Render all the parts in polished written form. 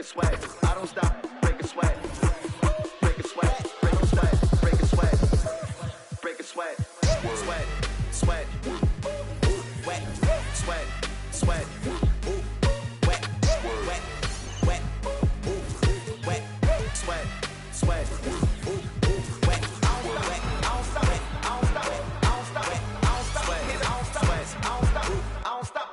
sweat. I don't stop, break a sweat. Break a sweat, break a sweat, break a sweat. Break a sweat, sweat, sweat. Wet, sweat, sweat. Wet, wet, wet. Wet, sweat, sweat. Wet, wet. I don't stop, I don't stop, I don't stop, I don't stop, I don't stop, I don't stop, I don't stop.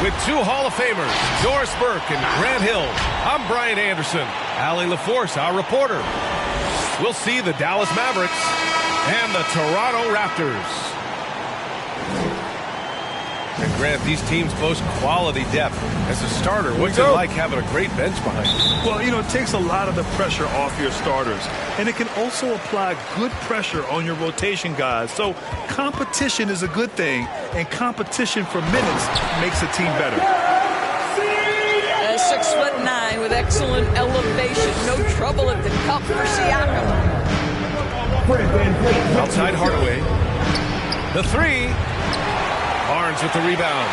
With two Hall of Famers, Doris Burke and Grant Hill, I'm Brian Anderson. Allie LaForce, our reporter. We'll see the Dallas Mavericks and the Toronto Raptors. And Grant, these teams boast quality depth. As a starter, what's it like having a great bench behind you? Well, you know, it takes a lot of the pressure off your starters. And it can also apply good pressure on your rotation guys. So competition is a good thing. And competition for minutes makes a team better. 6'9" with excellent elevation. No trouble at the cup for Siakam. Outside Hardaway. The three. Barnes with the rebound.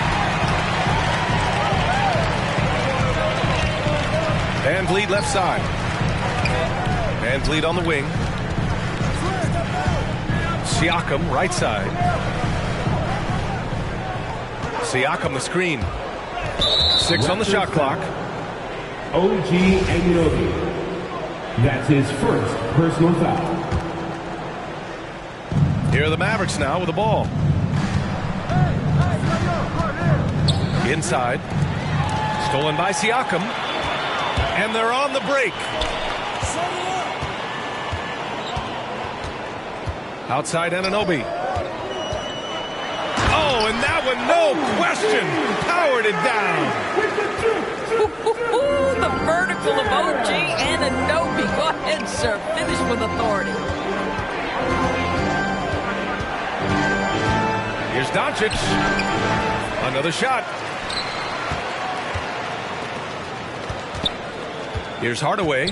Van Vliet left side. Van Vliet on the wing. Siakam right side. Siakam the screen. 6 on the shot clock. OG Anunoby. That's his first personal foul. Here are the Mavericks now with the ball. Inside. Stolen by Siakam. And they're on the break. Outside Anunoby. Oh, and that one, no question, powered it down. The vertical of OG Anunoby. Go ahead, sir. Finish with authority. Here's Doncic. Another shot. Here's Hardaway.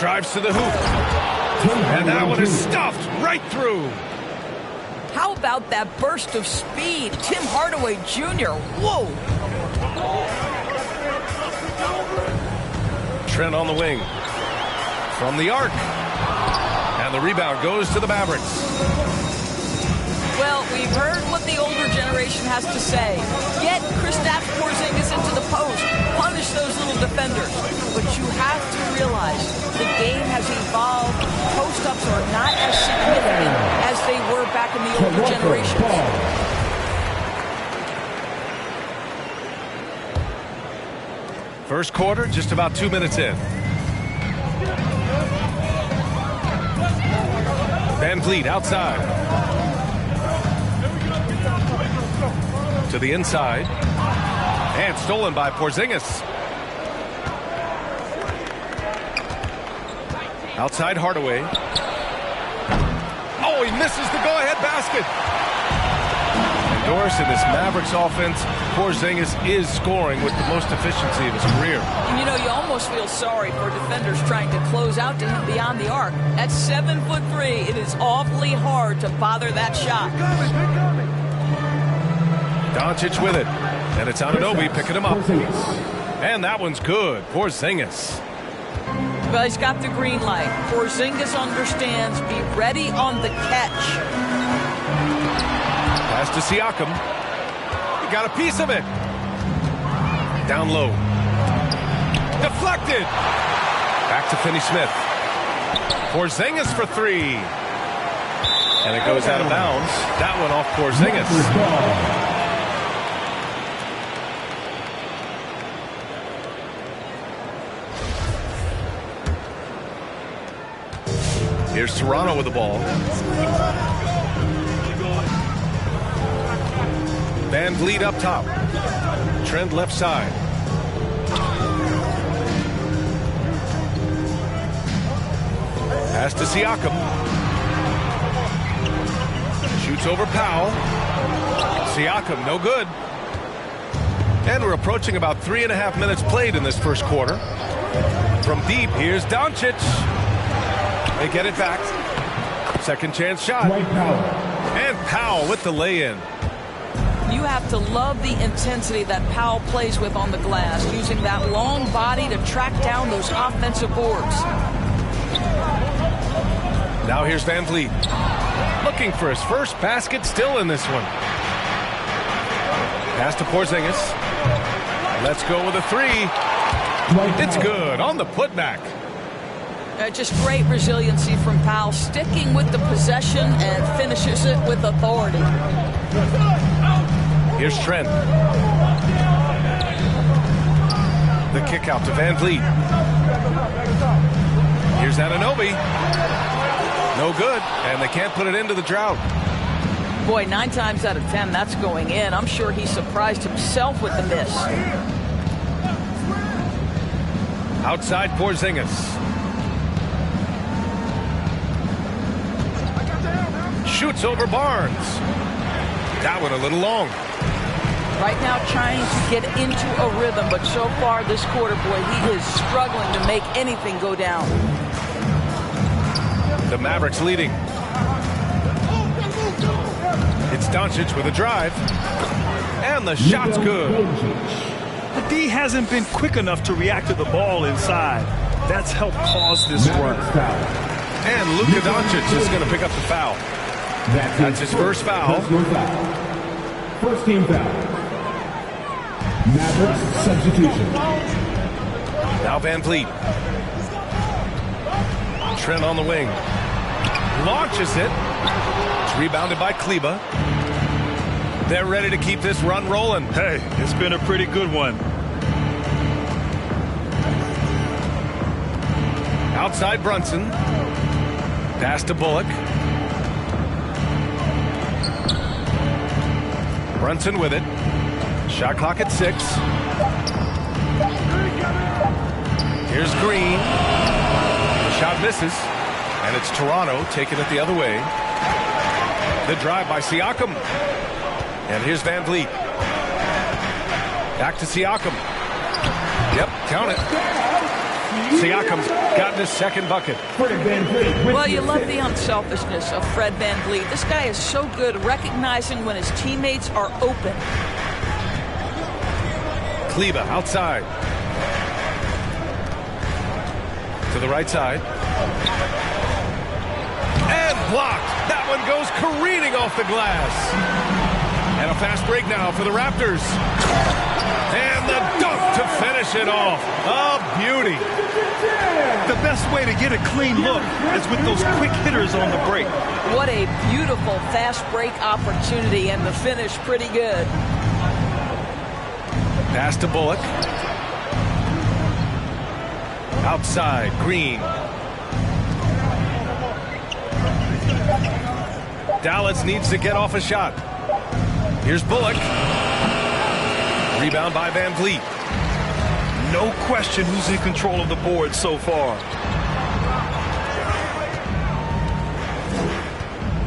Drives to the hoop. And that one is stuffed right through. How about that burst of speed? Tim Hardaway Jr. Whoa. Trent on the wing. From the arc. And the rebound goes to the Mavericks. Well, we've heard what the older generation has to say. Get Kristaps Porzingis into the post. Punish those little defenders. But you have to realize the game has evolved. Post-ups are not as significant as they were back in the older generations. First quarter, just about 2 minutes in. Van Vliet outside. To the inside. And stolen by Porzingis. Outside Hardaway. Oh, he misses the go-ahead basket. And Doris, in this Mavericks offense, Porzingis is scoring with the most efficiency of his career. And you know, you almost feel sorry for defenders trying to close out to him beyond the arc. At 7'3", it is awfully hard to bother that shot. Doncic with it. And it's Anunoby picking him up. And that one's good. Porzingis. Well, he's got the green light. Porzingis understands. Be ready on the catch. Pass to Siakam. He got a piece of it. Down low. Deflected. Back to Finney-Smith. Porzingis for three. And it goes out of bounds. That one off Porzingis. Here's Toronto with the ball. Van Vliet up top. Trent left side. Pass to Siakam. Shoots over Powell. Siakam, no good. And we're approaching about 3.5 minutes played in this first quarter. From deep, here's Doncic. They get it back. Second chance shot. Dwight Powell. And Powell with the lay-in. You have to love the intensity that Powell plays with on the glass, using that long body to track down those offensive boards. Now here's Van Vliet. Looking for his first basket, still in this one. Pass to Porzingis. Let's go with a three. It's good on the putback. Just great resiliency from Powell, sticking with the possession and finishes it with authority. Here's Trent. The kick out to Van Vliet. Here's Anunoby. No good, and they can't put it into the drought. Boy, 9 times out of 10, that's going in. I'm sure he surprised himself with the miss. Outside Porzingis. Shoots over Barnes. That one a little long. Right now trying to get into a rhythm, but so far this quarter, boy, he is struggling to make anything go down. The Mavericks leading. It's Doncic with a drive. And the shot's good. The D hasn't been quick enough to react to the ball inside. That's helped cause this run. And Luka Doncic is going to pick up the foul. That's his first foul. First team foul. Mavericks substitution. Now Van Vliet. Trent on the wing. Launches it. It's rebounded by Kleba. They're ready to keep this run rolling. Hey, it's been a pretty good one. Outside Brunson. Pass to Bullock. Brunson with it. Shot clock at 6. Here's Green. The shot misses. And it's Toronto taking it the other way. The drive by Siakam. And here's Van Vliet. Back to Siakam. Yep, count it. Siakam's gotten his second bucket. Well, you love the unselfishness of Fred Van Vliet. This guy is so good recognizing when his teammates are open. Kleba outside. To the right side. And blocked. That one goes careening off the glass. And a fast break now for the Raptors. And the dunk to finish it off. A beauty. The best way to get a clean look is with those quick hitters on the break. What a beautiful fast break opportunity, and the finish pretty good. Pass to Bullock. Outside, Green. Dallas needs to get off a shot. Here's Bullock. Rebound by Van Vliet. No question who's in control of the board so far.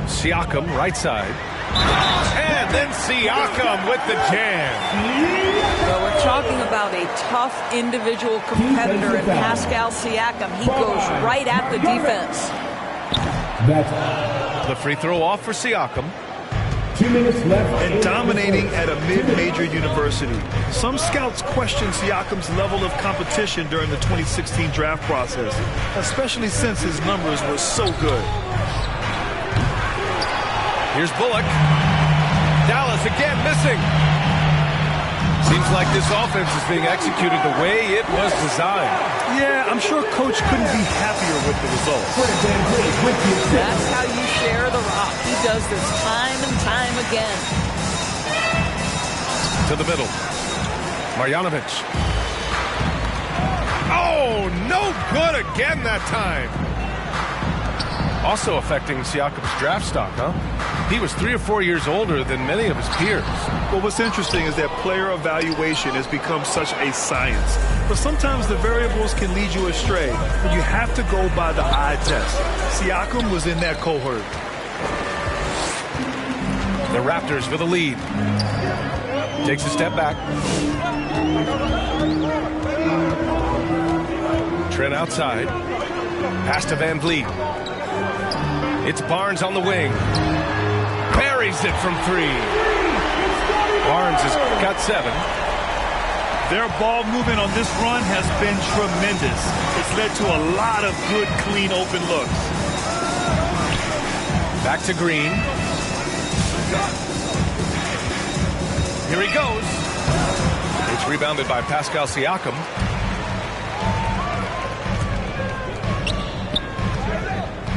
Siakam, right side. And then Siakam with the jam. Well, we're talking about a tough individual competitor in Pascal Siakam. He goes right at the defense. The free throw off for Siakam. 2 minutes left. And dominating at a mid-major university. Some scouts question Siakam's level of competition during the 2016 draft process, especially since his numbers were so good. Here's Bullock. Dallas again missing. Seems like this offense is being executed the way it was designed. Yeah, I'm sure Coach couldn't be happier with the results. That's how you share the rock. He does this time and time again. To the middle. Marjanovic. Oh, no good again that time. Also affecting Siakam's draft stock, huh? He was 3 or 4 years older than many of his peers. Well, what's interesting is that player evaluation has become such a science. But sometimes the variables can lead you astray, and you have to go by the eye test. Siakam was in that cohort. The Raptors with a lead. Takes a step back. Trent outside. Pass to Van Vliet. It's Barnes on the wing. Buries it from 3. Barnes has got 7. Their ball movement on this run has been tremendous. It's led to a lot of good, clean, open looks. Back to Green. Here he goes. It's rebounded by Pascal Siakam.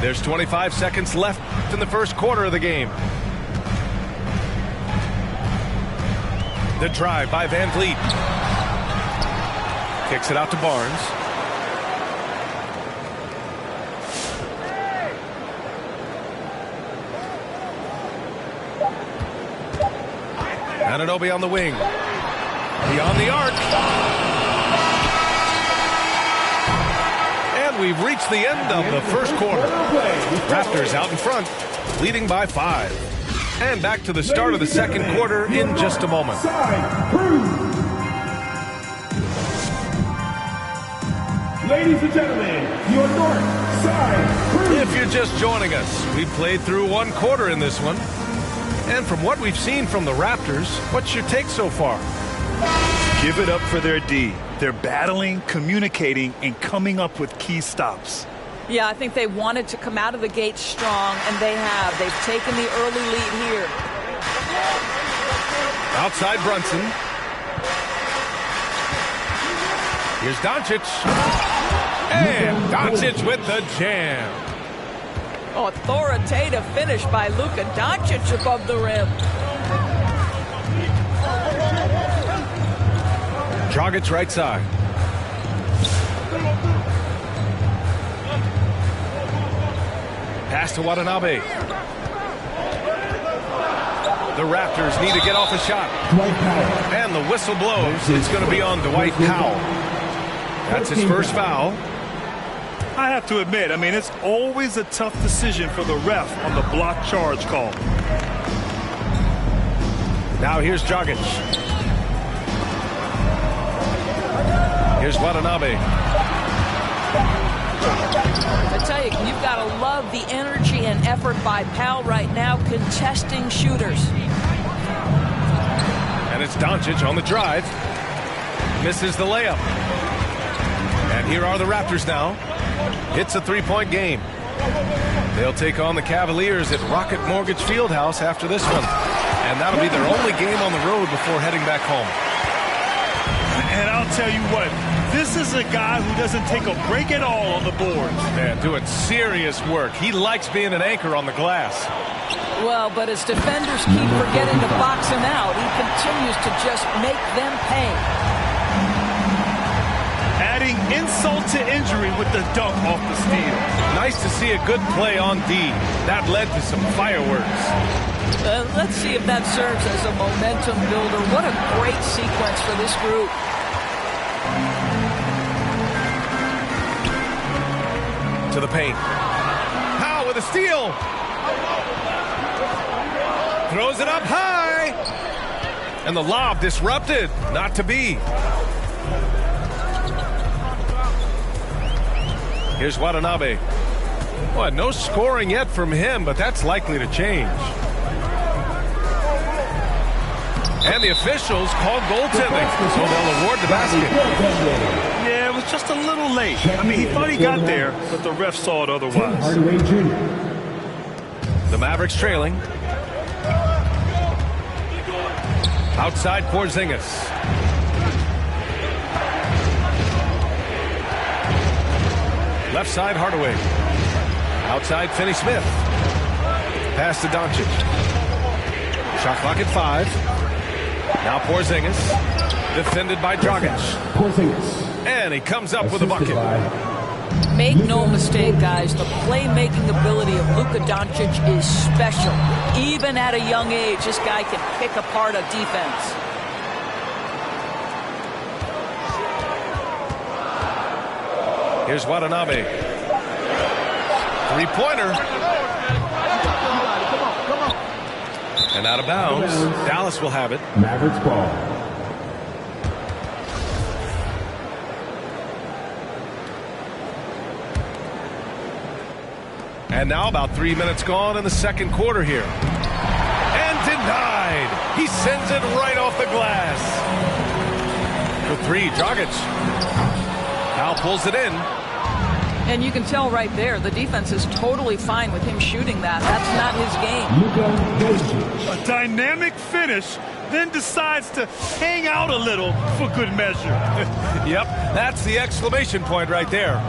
There's 25 seconds left in the first quarter of the game. The drive by Van Vliet. Kicks it out to Barnes. Anunoby on the wing. Beyond the arc. And we've reached the end of the first quarter. Raptors out in front, leading by 5. And back to the start of the second quarter in just a moment. Ladies and gentlemen, your north side crew. If you're just joining us, we've played through one quarter in this one. And from what we've seen from the Raptors, what's your take so far? Give it up for their D. They're battling, communicating, and coming up with key stops. Yeah, I think they wanted to come out of the gate strong, and they have. They've taken the early lead here. Outside Brunson. Here's Doncic. And Doncic with the jam. Authoritative finish by Luka Doncic above the rim. Dragic right side. Pass to Watanabe. The Raptors need to get off a shot. And the whistle blows. It's going to be on Dwight Powell. That's his first foul. I have to admit, it's always a tough decision for the ref on the block charge call. Now here's Dragic. Here's Watanabe. I tell you, you've got to love the energy and effort by Powell right now contesting shooters. And it's Doncic on the drive. Misses the layup. And here are the Raptors now. It's a 3-point game. They'll take on the Cavaliers at Rocket Mortgage Fieldhouse after this one. And that'll be their only game on the road before heading back home. And I'll tell you what, this is a guy who doesn't take a break at all on the boards. Man, doing serious work. He likes being an anchor on the glass. Well, but as defenders keep forgetting to box him out, he continues to just make them pay. Adding insult to injury with the dunk off the steal. Nice to see a good play on D. That led to some fireworks. Let's see if that serves as a momentum builder. What a great sequence for this group. To the paint. Powell with a steal. Throws it up high. And the lob disrupted. Not to be. Here's Watanabe. Well, no scoring yet from him, but that's likely to change. And the officials call goaltending, so they'll award the basket. Yeah, it was just a little late. He thought he got there, but the ref saw it otherwise. The Mavericks trailing. Outside Porzingis. Left side Hardaway. Outside Finney-Smith. Pass to Doncic. Shot clock at 5. Now Porzingis. Defended by Dragic. And he comes up with a bucket. Make no mistake, guys, the playmaking ability of Luka Doncic is special. Even at a young age, this guy can pick apart a defense. Here's Watanabe. Three-pointer. And out of bounds. Dallas will have it. Mavericks ball. And now about 3 minutes gone in the second quarter here. And denied. He sends it right off the glass. For three, Dragic. Now pulls it in. And you can tell right there, the defense is totally fine with him shooting that. That's not his game. A dynamic finish, then decides to hang out a little for good measure. Yep, that's the exclamation point right there.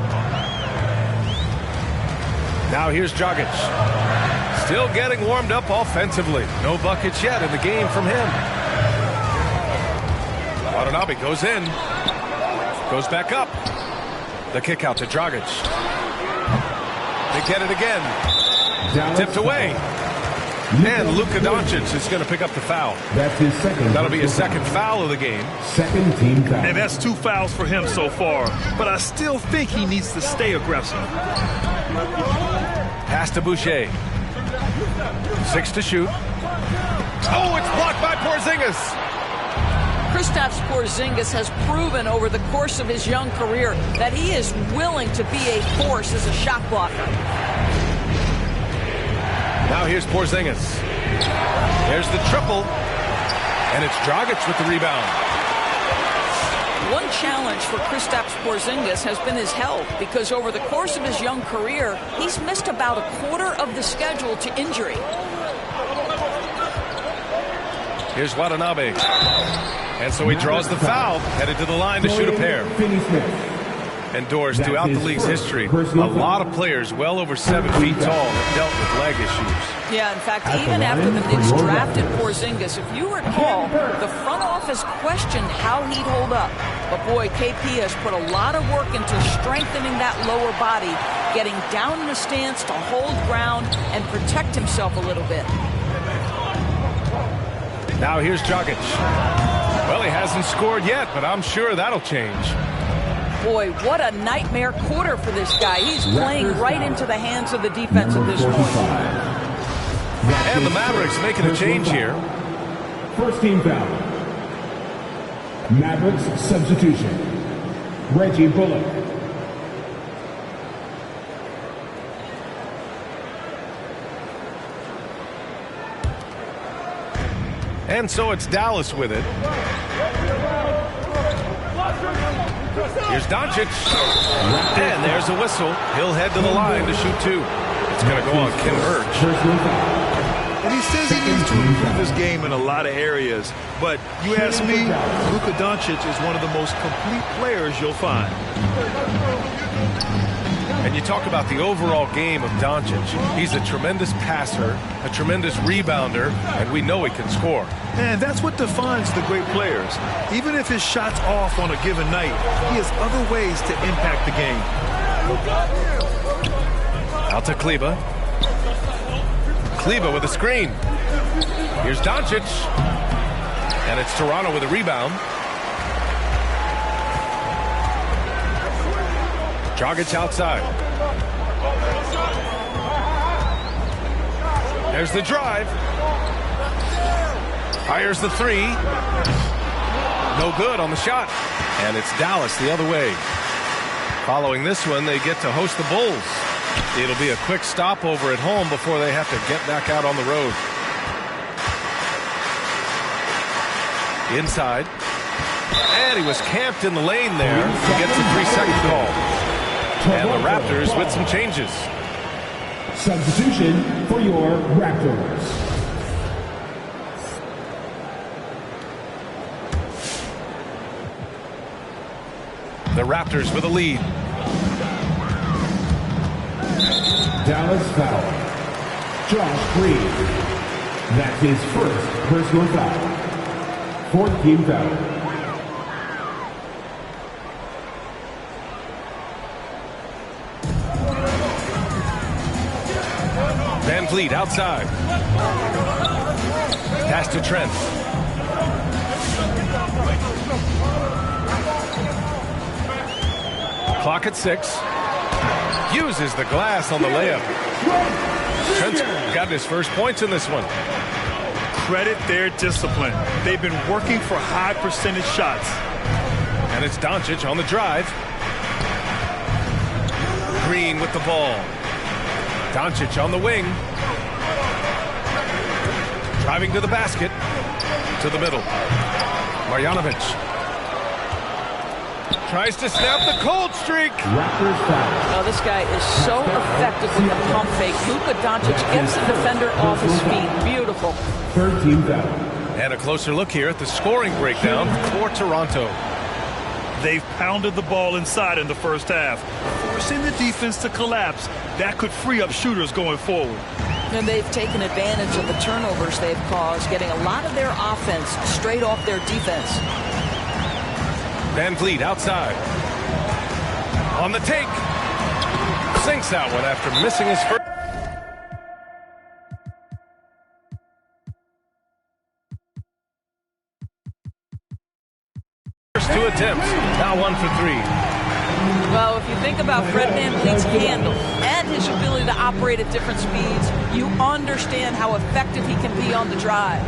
Now here's Dragic. Still getting warmed up offensively. No buckets yet in the game from him. Watanabe goes in. Goes back up. The kick out to Dragic. They get it again. Tipped away. And Luka Doncic is going to pick up the foul. That's his second. That'll be his second foul of the game. Second team foul. And that's 2 fouls for him so far. But I still think he needs to stay aggressive. Pass to Boucher. 6 to shoot. Oh, it's blocked by Porzingis. Kristaps Porzingis has proven over the course of his young career that he is willing to be a force as a shot blocker. Now here's Porzingis. There's the triple. And it's Dragic with the rebound. One challenge for Kristaps Porzingis has been his health, because over the course of his young career, he's missed about a quarter of the schedule to injury. Here's Watanabe. And so he draws the foul, headed to the line to shoot a pair. And Doors, throughout the league's history, a lot of players well over 7 feet tall have dealt with leg issues. Yeah, in fact, even after the Knicks drafted Porzingis, if you recall, the front office questioned how he'd hold up. But boy, KP has put a lot of work into strengthening that lower body, getting down in the stance to hold ground and protect himself a little bit. Now here's Dragic. Well, he hasn't scored yet, but I'm sure that'll change. Boy, what a nightmare quarter for this guy. He's playing right into the hands of the defense at this point. And the Mavericks making a change here. First team foul. Mavericks substitution. Reggie Bullock. And so it's Dallas with it. Here's Doncic. And there's a whistle. He'll head to the line to shoot 2. It's going to go on Kim Birch. And he says he needs to improve his game in a lot of areas. But you ask me, Luka Doncic is one of the most complete players you'll find. And you talk about the overall game of Doncic. He's a tremendous passer, a tremendous rebounder, and we know he can score. And that's what defines the great players. Even if his shot's off on a given night, he has other ways to impact the game. Out to Kleba. Kleba with a screen. Here's Doncic. And it's Toronto with a rebound. Dragic outside. There's the drive. Fires the 3. No good on the shot. And it's Dallas the other way. Following this one, they get to host the Bulls. It'll be a quick stopover at home before they have to get back out on the road. Inside. And he was camped in the lane there. He gets a 3-second call. And the Raptors with some changes. Substitution for your Raptors. The Raptors with a lead. Dallas foul. Josh Green. That's his first personal foul. Fourth team foul. Van Vliet outside. Pass to Trent. Clock at 6. Uses the glass on the layup. Trent's got his first points in this one. Credit their discipline. They've been working for high percentage shots. And it's Doncic on the drive. Green with the ball. Doncic on the wing. Driving to the basket. To the middle. Marjanovic. Tries to snap the cold streak. Oh, this guy is so effective with the pump fake. Luka Doncic gets the defender off his feet. Beautiful. 13 foul. And a closer look here at the scoring breakdown for Toronto. They've pounded the ball inside in the first half, forcing the defense to collapse. That could free up shooters going forward. And they've taken advantage of the turnovers they've caused, getting a lot of their offense straight off their defense. Van Vliet outside. On the take. Sinks that one after missing his first. Two attempts, now 1 for 3. Well, if you think about Fred VanVleet's handle and his ability to operate at different speeds, you understand how effective he can be on the drive.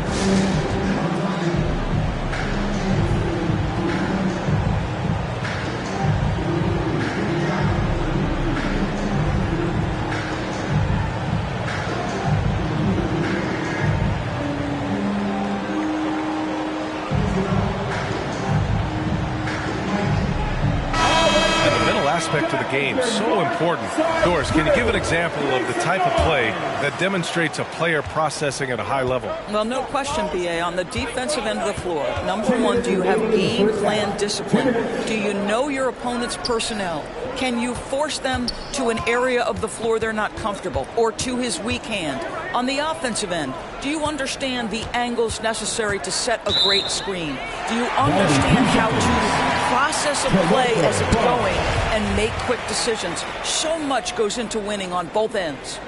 Aspect of the game, so important. Doris, can you give an example of the type of play that demonstrates a player processing at a high level? Well, no question, B.A. On the defensive end of the floor, number one, do you have game plan discipline? Do you know your opponent's personnel? Can you force them to an area of the floor they're not comfortable or to his weak hand? On the offensive end, do you understand the angles necessary to set a great screen? Do you understand how to process a play as it's going and make quick decisions? So much goes into winning on both ends.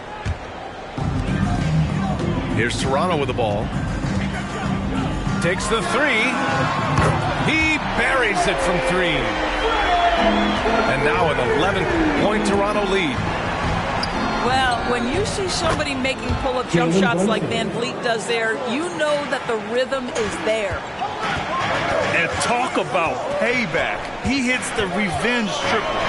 Here's Toronto with the ball. Takes the three. He buries it from 3. And now an 11-point Toronto lead. Well, when you see somebody making pull-up jump shots like Van Vliet does there, you know that the rhythm is there. And talk about payback. He hits the revenge triple.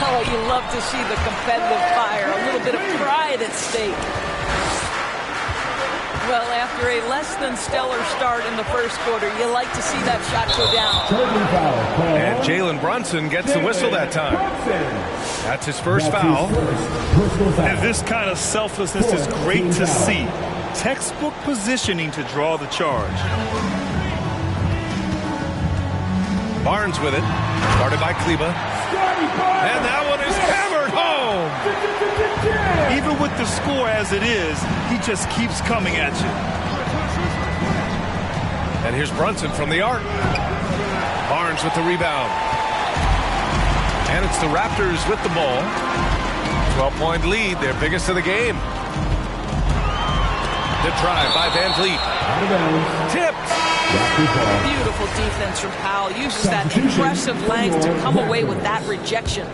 Oh, you love to see the competitive fire, a little bit of pride at stake. Well, after a less than stellar start in the first quarter, you like to see that shot go down. And Jalen Brunson gets the whistle that time. That's his first foul. And this kind of selflessness is great to see. Textbook positioning to draw the charge. Barnes with it. Guarded by Kleba. And that one is hammered home. Even with the score as it is, he just keeps coming at you. And here's Brunson from the arc. Barnes with the rebound. And it's the Raptors with the ball. 12-point lead, their biggest of the game. The drive by Van Vliet. Tipped. Beautiful defense from Powell. Uses that impressive length to come away with that rejection.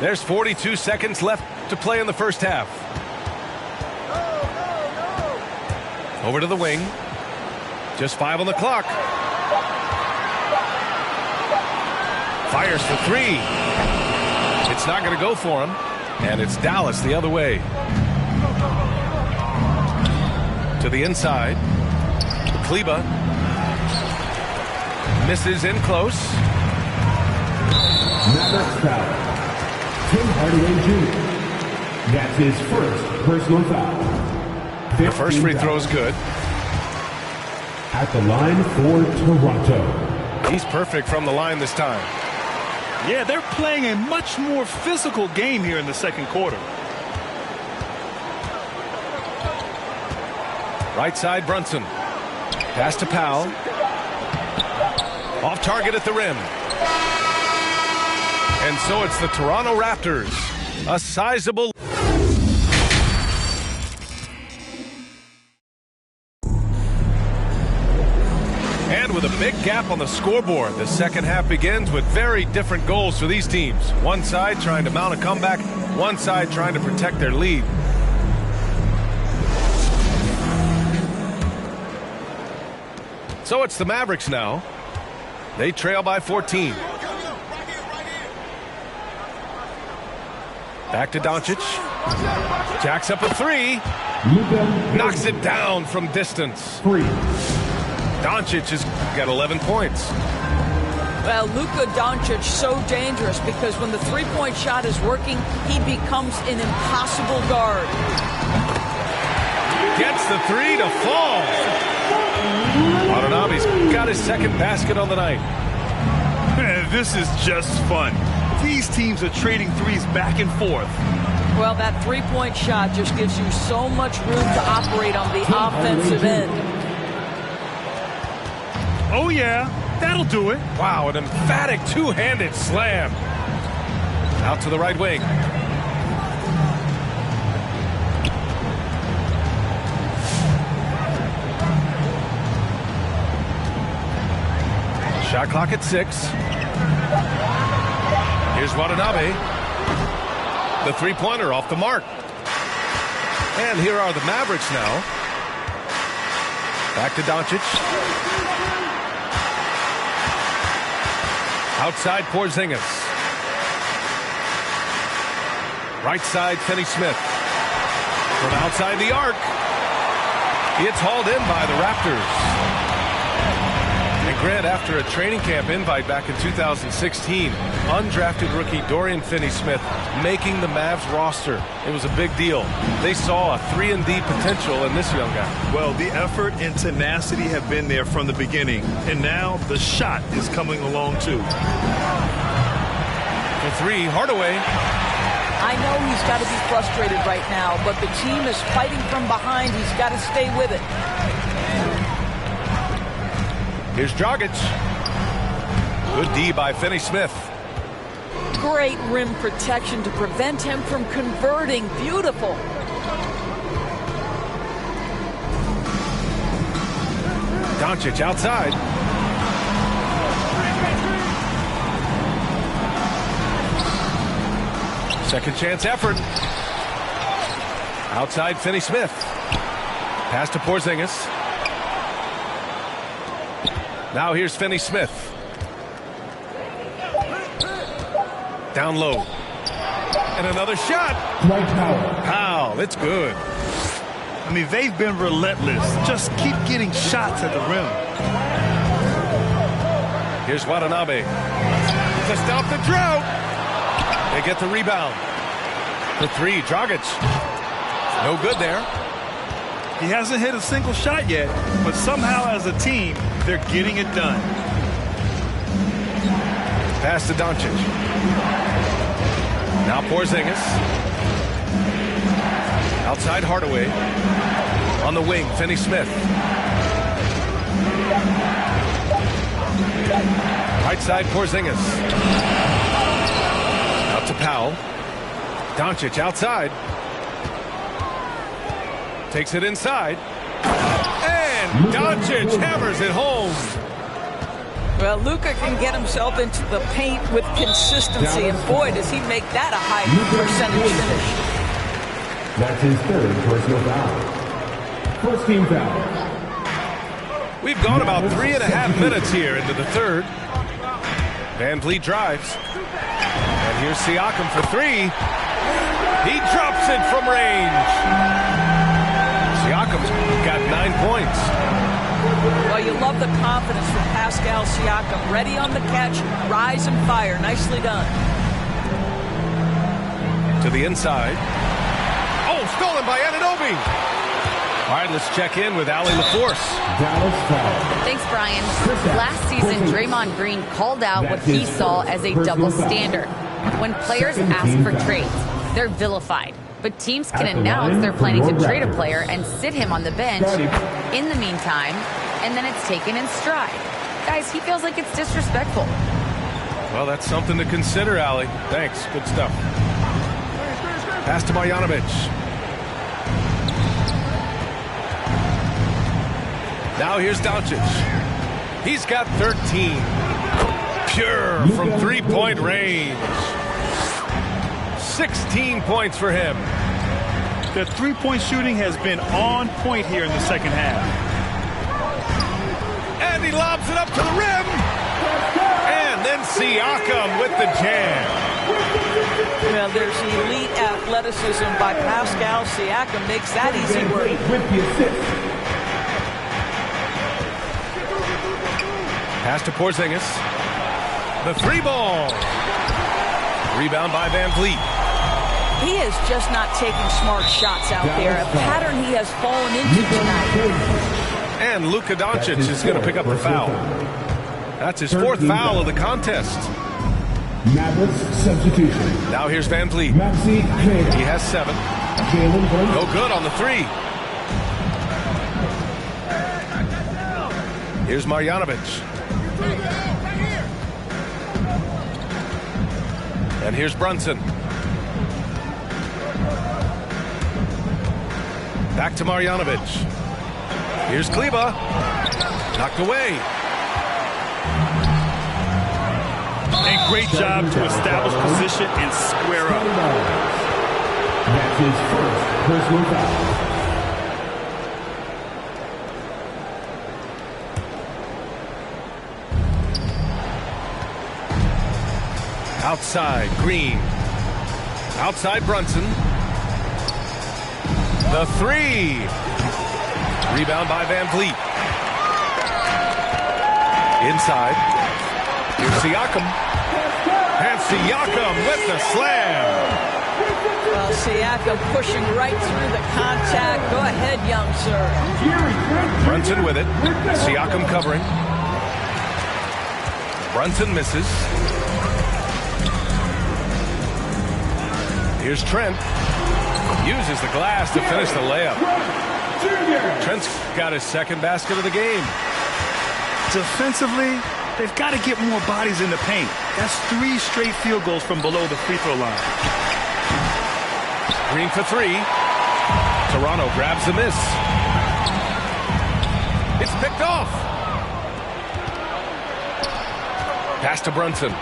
There's 42 seconds left to play in the first half. Over to the wing. Just 5 on the clock. Fires for 3. It's not going to go for him. And it's Dallas the other way. To the inside. Kleba. Misses in close. Mavericks foul. Tim Hardaway Jr. That's his first personal foul. The first free throw is good. At the line for Toronto. He's perfect from the line this time. Yeah, they're playing a much more physical game here in the second quarter. Right side, Brunson. Pass to Powell. Off target at the rim. And so it's the Toronto Raptors. A sizable... And with a big gap on the scoreboard, the second half begins with very different goals for these teams. One side trying to mount a comeback, one side trying to protect their lead. So it's the Mavericks now. They trail by 14. Back to Doncic. Jacks up a three. Knocks it down from distance. Doncic has got 11 points. Well, Luka Doncic so dangerous because when the three-point shot is working, he becomes an impossible guard. Gets the three to fall. Watanabe's got his second basket on the night. Man, this is just fun. These teams are trading threes back and forth. Well, that three-point shot just gives you so much room to operate on the offensive end. Oh, yeah, that'll do it. Wow, an emphatic two-handed slam. Out to the right wing. Shot clock at 6. Here's Watanabe. The three-pointer off the mark. And here are the Mavericks now. Back to Doncic. Outside Porzingis. Right side Finney-Smith. From outside the arc. It's hauled in by the Raptors. And Grant, after a training camp invite back in 2016, undrafted rookie Dorian Finney-Smith making the Mavs roster. It was a big deal. They saw a 3-and-D potential in this young guy. Well, the effort and tenacity have been there from the beginning, and now the shot is coming along too. For three, Hardaway. I know he's got to be frustrated right now, but the team is fighting from behind. He's got to stay with it. Here's Dragic. Good D by Finney-Smith. Great rim protection to prevent him from converting. Beautiful. Doncic outside. Second chance effort. Outside Finney-Smith. Pass to Porzingis. Now here's Finney-Smith. Down low. And another shot. Powell, it's good. I mean, they've been relentless. Just keep getting shots at the rim. Here's Watanabe. To stop the drought. They get the rebound. For three, Dragic. No good there. He hasn't hit a single shot yet, but somehow as a team, they're getting it done. Pass to Doncic. Now Porzingis. Outside Hardaway. On the wing, Finney-Smith. Right side, Porzingis. Out to Powell. Doncic outside. Takes it inside. And Doncic hammers it home. Well, Luka can get himself into the paint with consistency, and boy, does he make that a high percentage finish. That's his third personal foul. First team foul. We've gone about 3.5 minutes here into the third. Van Vliet drives. And here's Siakam for three. He drops it from range. Siakam's got 9 points. Well, you love the confidence from Pascal Siakam. Ready on the catch, rise and fire. Nicely done. To the inside. Oh, stolen by Anunoby. All right, let's check in with Allie LaForce. Thanks, Brian. Last season, Draymond Green called out what he saw as a double standard. When players ask for trades, they're vilified. But teams can announce they're planning to trade a player and sit him on the bench in the meantime, and then it's taken in stride. Guys, he feels like it's disrespectful. Well, that's something to consider, Allie. Thanks. Good stuff. Pass to Marjanovic. Now here's Doncic. He's got 13. Pure from three-point range. 16 points for him. The three-point shooting has been on point here in the second half. And he lobs it up to the rim. And then Siakam with the jam. Well, there's elite athleticism by Pascal Siakam. Makes that easy work. With the assist. Pass to Porzingis. The three ball. Rebound by Van Vliet. He is just not taking smart shots out there. A pattern he has fallen into tonight. And Luka Doncic is going to pick up the foul. That's his fourth foul of the contest. Mavericks substitution. Now here's Van Vliet. Maxi He has 7. No good on the 3. Here's Marjanovic. And here's Brunson. Back to Marjanovic. Here's Kleba. Knocked away. A great job to establish position and square up. That's his first personal foul. Outside, Green. Outside, Brunson. The 3. Rebound by Van Vliet. Inside. Here's Siakam. And Siakam with the slam. Well, Siakam pushing right through the contact. Go ahead, young sir. Brunson with it. Siakam covering. Brunson misses. Here's Trent. Uses the glass to finish the layup. Trent's got his second basket of the game. Defensively, they've got to get more bodies in the paint. That's 3 straight field goals from below the free throw line. Green for 3. Toronto grabs the miss. It's picked off. Pass to Brunson.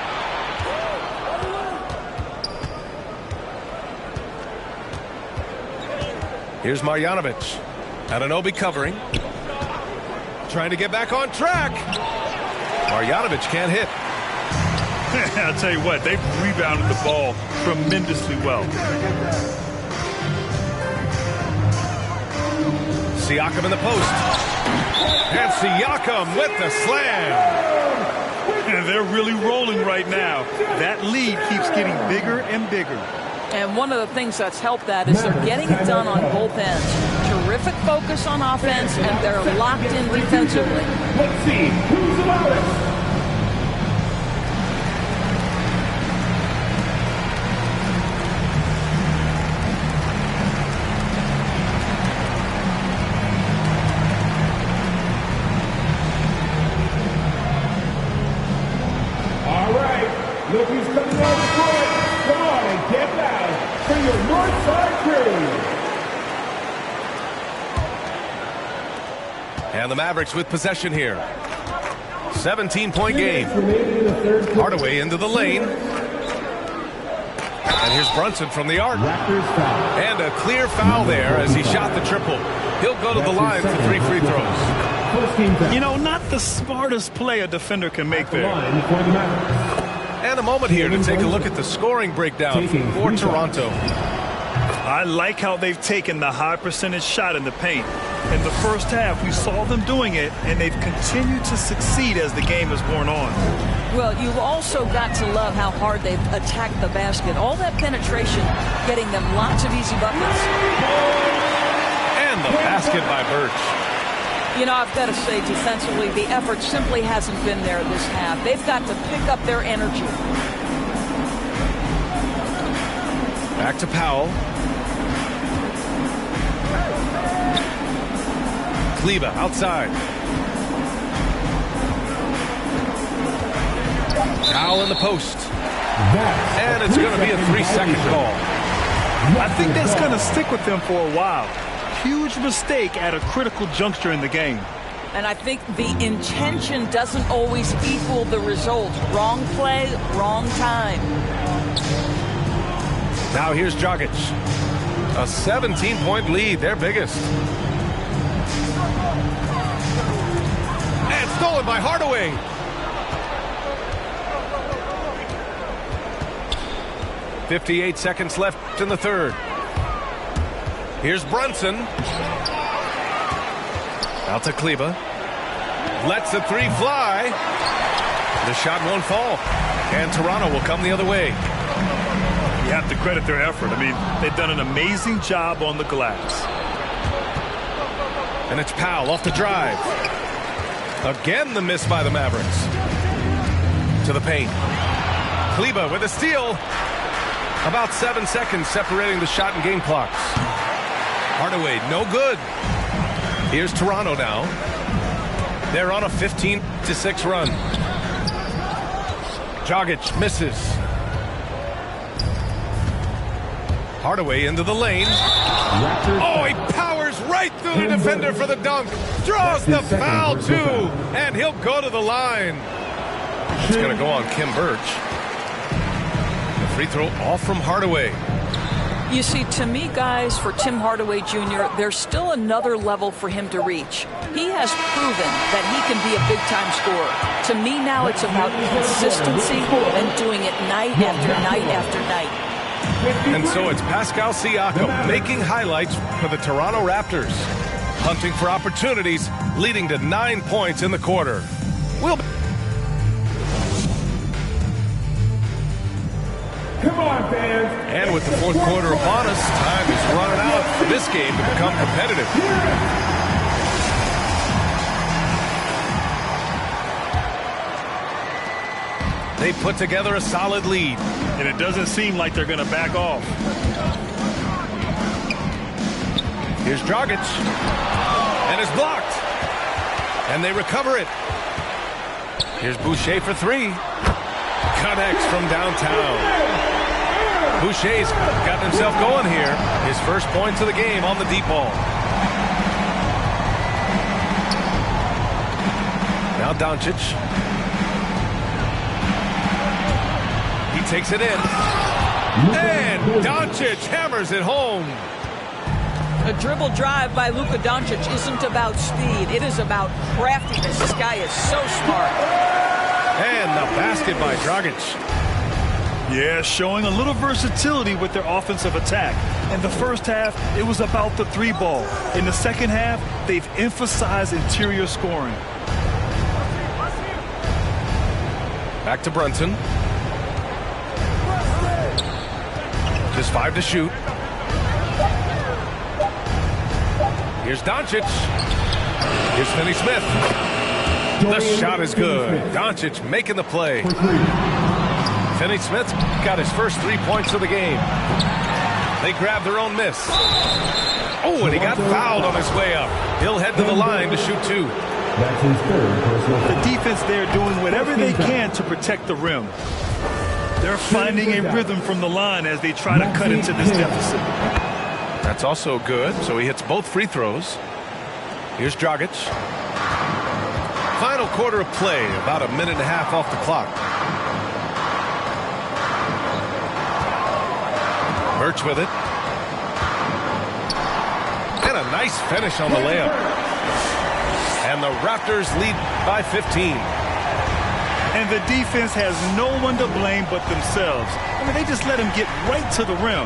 Here's Marjanovic. Anunoby covering. Trying to get back on track. Marjanovic can't hit. I'll tell you what, they've rebounded the ball tremendously well. Siakam in the post. And Siakam with the slam. And they're really rolling right now. That lead keeps getting bigger and bigger. And one of the things that's helped that is they're getting it done on both ends. Terrific focus on offense, and they're locked in defensively. Let's see who's the loudest. All right, look who's coming on the court. Come on and get loud for your Northside crew. And the Mavericks with possession here. 17-point game. Hardaway into the lane. And here's Brunson from the arc. And a clear foul there as he shot the triple. He'll go to the line for 3 free throws. You know, not the smartest play a defender can make there. And a moment here to take a look at the scoring breakdown for Toronto. I like how they've taken the high percentage shot in the paint. In the first half, we saw them doing it, and they've continued to succeed as the game has worn on. Well, you've also got to love how hard they've attacked the basket. All that penetration, getting them lots of easy buckets. And the basket by Birch. You know, I've got to say, defensively, the effort simply hasn't been there this half. They've got to pick up their energy. Back to Powell. Kleba outside. Foul in the post. And it's going to be a 3-second call. I think that's going to stick with them for a while. Huge mistake at a critical juncture in the game. And I think the intention doesn't always equal the result. Wrong play, wrong time. Now here's Dragic. A 17-point lead, their biggest. And stolen by Hardaway. 58 seconds left in the third. Here's Brunson. Out to Kleba. Lets the three fly. The shot won't fall. And Toronto will come the other way. You have to credit their effort. I mean, they've done an amazing job on the glass. And it's Powell off the drive. Again, the miss by the Mavericks. To the paint. Kleba with a steal. About 7 seconds separating the shot and game clocks. Hardaway, no good. Here's Toronto now. They're on a 15-6 run. Dragic misses. Hardaway into the lane. Oh, he powers right through the defender for the dunk. Draws the foul, too. And he'll go to the line. It's going to go on Kim Birch. The free throw off from Hardaway. You see, to me, guys, for Tim Hardaway Jr., there's still another level for him to reach. He has proven that he can be a big-time scorer. To me now, it's about consistency and doing it night after night after night. And so it's Pascal Siakam making highlights for the Toronto Raptors. Hunting for opportunities, leading to 9 points in the quarter. Come on, fans. And with the fourth quarter upon us, time is running out for this game to become competitive. They put together a solid lead. And it doesn't seem like they're going to back off. Here's Dragic. And it's blocked. And they recover it. Here's Boucher for three. Connects from downtown. Boucher's gotten himself going here. His first points of the game on the deep ball. Now Doncic. He takes it in. And Doncic hammers it home. A dribble drive by Luka Doncic isn't about speed. It is about craftiness. This guy is so smart. And the basket by Dragic. Yeah, showing a little versatility with their offensive attack. In the first half, it was about the three ball. In the second half, they've emphasized interior scoring. Back to Brunson. Just 5 to shoot. Here's Doncic. Here's Finney-Smith. The shot is good. Doncic making the play. Finney-Smith got his first 3 points of the game. They grabbed their own miss. Oh, and he got fouled on his way up. He'll head to the line to shoot 2. That's his third personal foul. The defense there doing whatever they can to protect the rim. They're finding a rhythm from the line as they try to cut into this deficit. That's also good. So he hits both free throws. Here's Dragic. Final quarter of play, about a minute and a half off the clock. Birch with it. And a nice finish on the layup. And the Raptors lead by 15. And the defense has no one to blame but themselves. I mean, they just let him get right to the rim.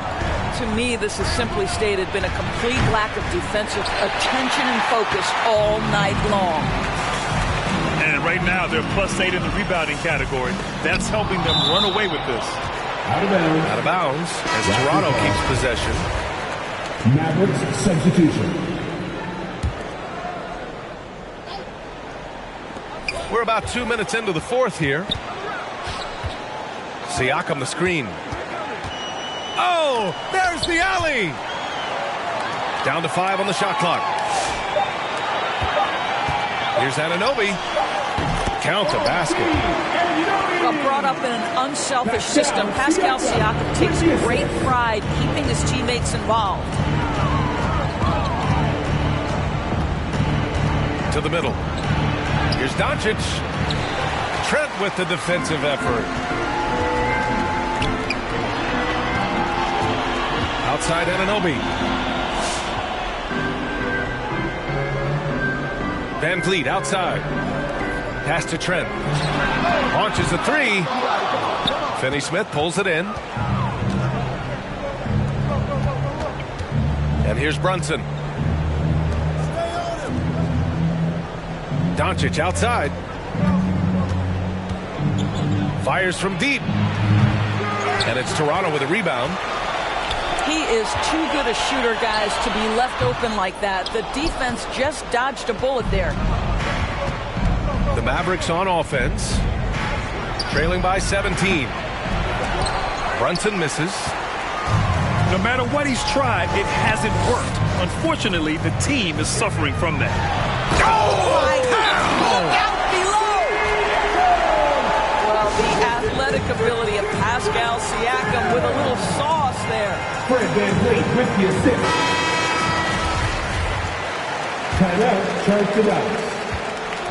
To me, this has simply stated been a complete lack of defensive attention and focus all night long. And right now, they're +8 in the rebounding category. That's helping them run away with this. Out of bounds. Out of bounds as Toronto keeps possession. Mavericks substitution. We're about 2 minutes into the fourth here. Siakam the screen. Oh, there's the alley. Down to 5 on the shot clock. Here's Anunoby. Count the basket. Well, brought up in an unselfish system, Pascal Siakam takes great pride keeping his teammates involved. To the middle. Here's Doncic. Trent with the defensive effort. Outside Anunoby. Van Vliet outside. Pass to Trent. Launches a three. Finney-Smith pulls it in. And here's Brunson. Doncic outside. Fires from deep. And it's Toronto with a rebound. He is too good a shooter, guys, to be left open like that. The defense just dodged a bullet there. The Mavericks on offense. Trailing by 17. Brunson misses. No matter what he's tried, it hasn't worked. Unfortunately, the team is suffering from that. Look out below! Well, the athletic ability of Pascal Siakam with a little sauce there. Fred VanVleet with the assist. Timeout, charge it out.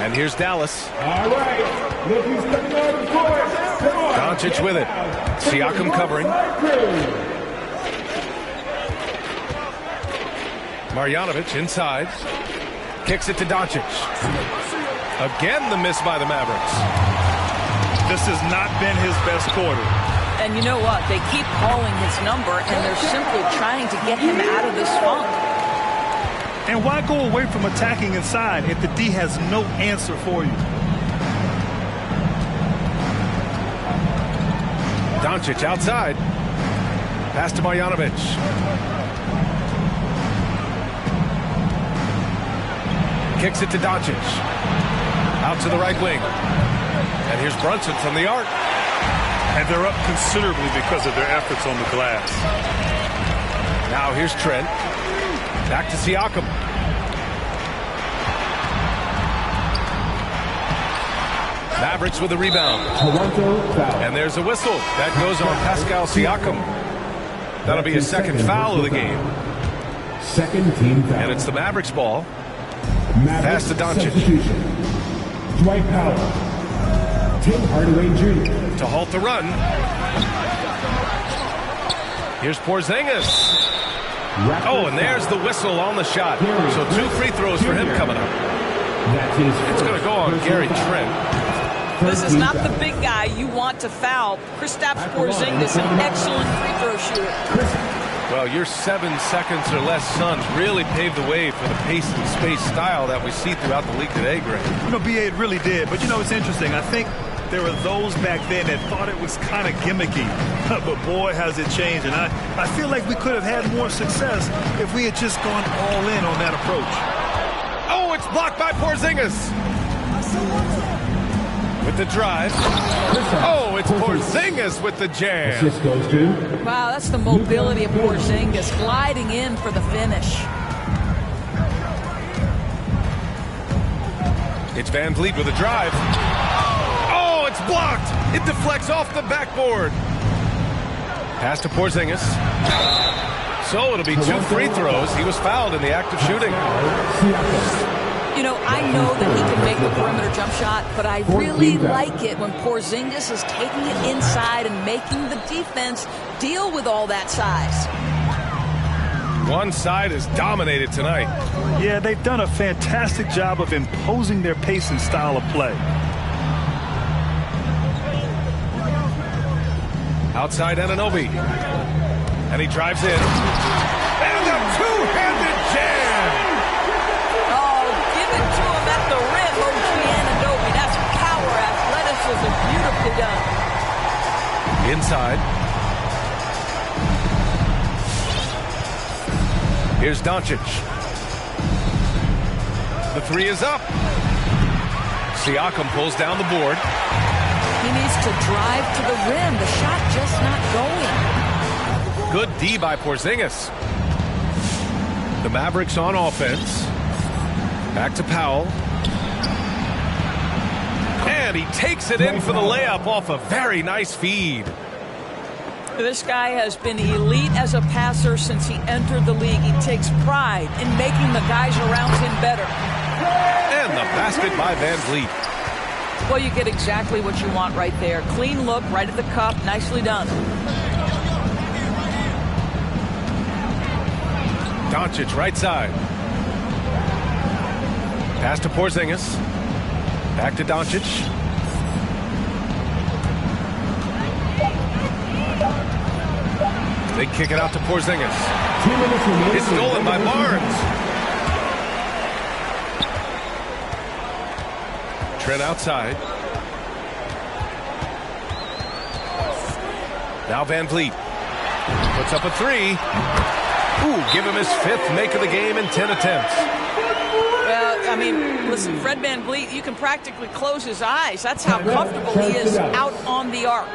And here's Dallas. All right, look who's coming on the court. Come on. Doncic with it. Siakam covering. Marjanovic inside. Kicks it to Doncic. Again, the miss by the Mavericks. This has not been his best quarter. And you know what? They keep calling his number, and they're simply trying to get him out of this funk. And why go away from attacking inside if the D has no answer for you? Doncic outside. Pass to Marjanovic. Kicks it to Doncic. Out to the right wing. And here's Brunson from the arc. And they're up considerably because of their efforts on the glass. Now here's Trent. Back to Siakam. Mavericks with a rebound. And there's a whistle. That goes on Pascal Siakam. That'll be his second foul of the game. Second team foul. And it's the Mavericks ball. Pass to Doncic. Dwight Powell. Tim Hardaway Jr. To halt the run. Here's Porzingis. Oh, and there's the whistle on the shot. So 2 free throws for him coming up. It's going to go on Gary Trent. This is not the big guy you want to foul. Kristaps Porzingis, an excellent free throw shooter. Well, your 7 seconds or less Suns really paved the way for the pace and space style that we see throughout the league today, Greg. You know, BA, it really did. But, you know, it's interesting. I think there were those back then that thought it was kind of gimmicky. But, boy, has it changed. And I feel like we could have had more success if we had just gone all in on that approach. Oh, it's blocked by Porzingis. With the drive. Oh, it's Porzingis with the jam. Wow, that's the mobility of Porzingis gliding in for the finish. It's VanVleet with a drive. Oh, it's blocked. It deflects off the backboard. Pass to Porzingis. So it'll be 2 free throws. He was fouled in the act of shooting. You know, I know that he can make the perimeter jump shot, but I really like it when Porzingis is taking it inside and making the defense deal with all that size. One side is dominated tonight. Yeah, they've done a fantastic job of imposing their pace and style of play. Outside Anunoby. And he drives in. And a two-handed jam! Oh, give it to him at the rim, OG Anunoby. That's power, athleticism, beautifully done. Inside. Here's Doncic. The 3 is up. Siakam pulls down the board. He needs to drive to the rim. The shot just not going. Good D by Porzingis. The Mavericks on offense. Back to Powell. And he takes it in for the layup off a very nice feed. This guy has been elite as a passer since he entered the league. He takes pride in making the guys around him better. And the basket by VanVleet. Well, you get exactly what you want right there. Clean look, right at the cup. Nicely done. Doncic right side. Pass to Porzingis. Back to Doncic. They kick it out to Porzingis. 2 minutes remaining. It's stolen by Barnes. Trent outside. Now Van Vliet puts up a three. Ooh, give him his 5th make of the game in 10 attempts. Well, I mean, listen, Fred Van Vliet, you can practically close his eyes. That's how comfortable he is out on the arc.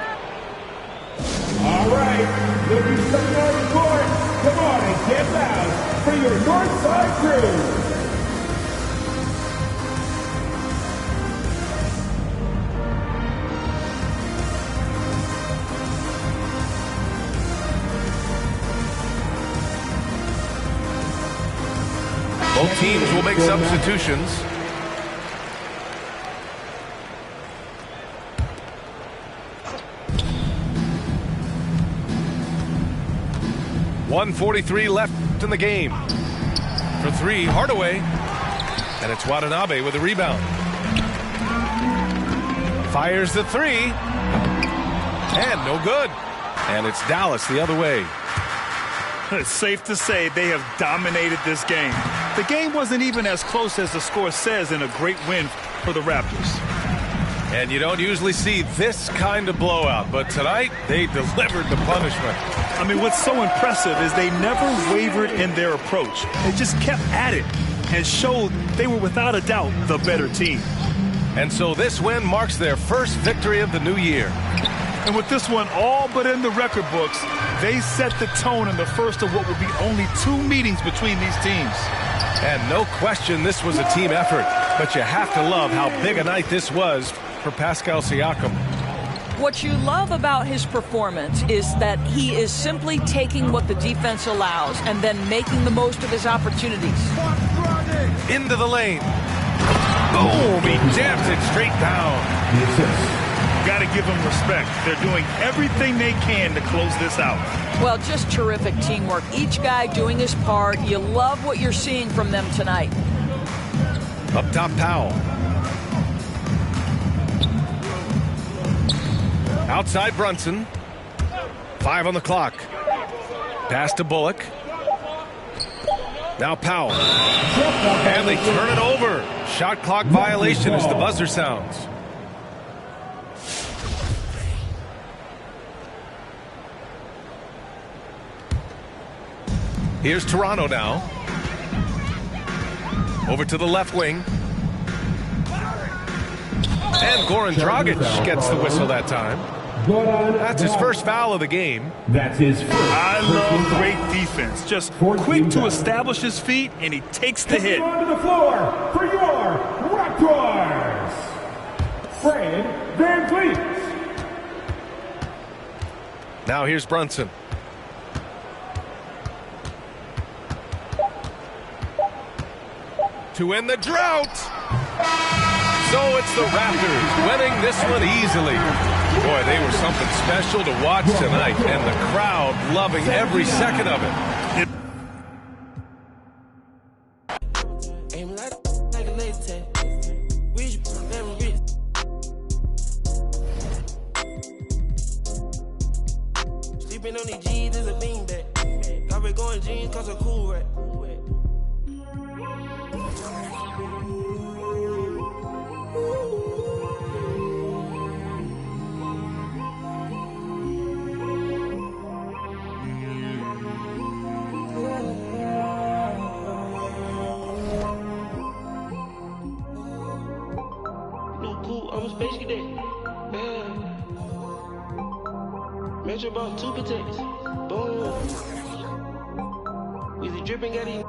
All right, looking coming out of court. Come on and get loud for your North Side crew. Both teams will make substitutions. .143 left in the game. For 3, Hardaway. And it's Watanabe with a rebound. Fires the 3. And no good. And it's Dallas the other way. It's safe to say they have dominated this game. The game wasn't even as close as the score says in a great win for the Raptors. And you don't usually see this kind of blowout, but tonight they delivered the punishment. I mean, what's so impressive is they never wavered in their approach. They just kept at it and showed they were without a doubt the better team. And so this win marks their first victory of the new year. And with this one all but in the record books, they set the tone in the first of what will be only 2 meetings between these teams. And no question this was a team effort, but you have to love how big a night this was for Pascal Siakam. What you love about his performance is that he is simply taking what the defense allows and then making the most of his opportunities. Into the lane. Boom! He jams it straight down. Got to give them respect. They're doing everything they can to close this out. Well, just terrific teamwork. Each guy doing his part. You love what you're seeing from them tonight. Up top, Powell. Outside, Brunson. 5 on the clock. Pass to Bullock. Now Powell. And they turn it over. Shot clock violation as the buzzer sounds. Here's Toronto now. Over to the left wing. And Goran Dragic gets the whistle that time. That's his first foul of the game. That's his first. I love great defense. Just quick to establish his feet, and he takes the hit. Onto the floor for your Raptors, Fred Van Vliet. Now here's Brunson. To end the drought. So it's the Raptors winning this one easily. Boy, they were something special to watch tonight, and the crowd loving every second of it. Sleeping on these G's is a beanbag. I've been going jeans cause I'm cool, right? I'm a space cadet. Yeah. Measure about 2 protects. Boom. Weezy dripping, got it.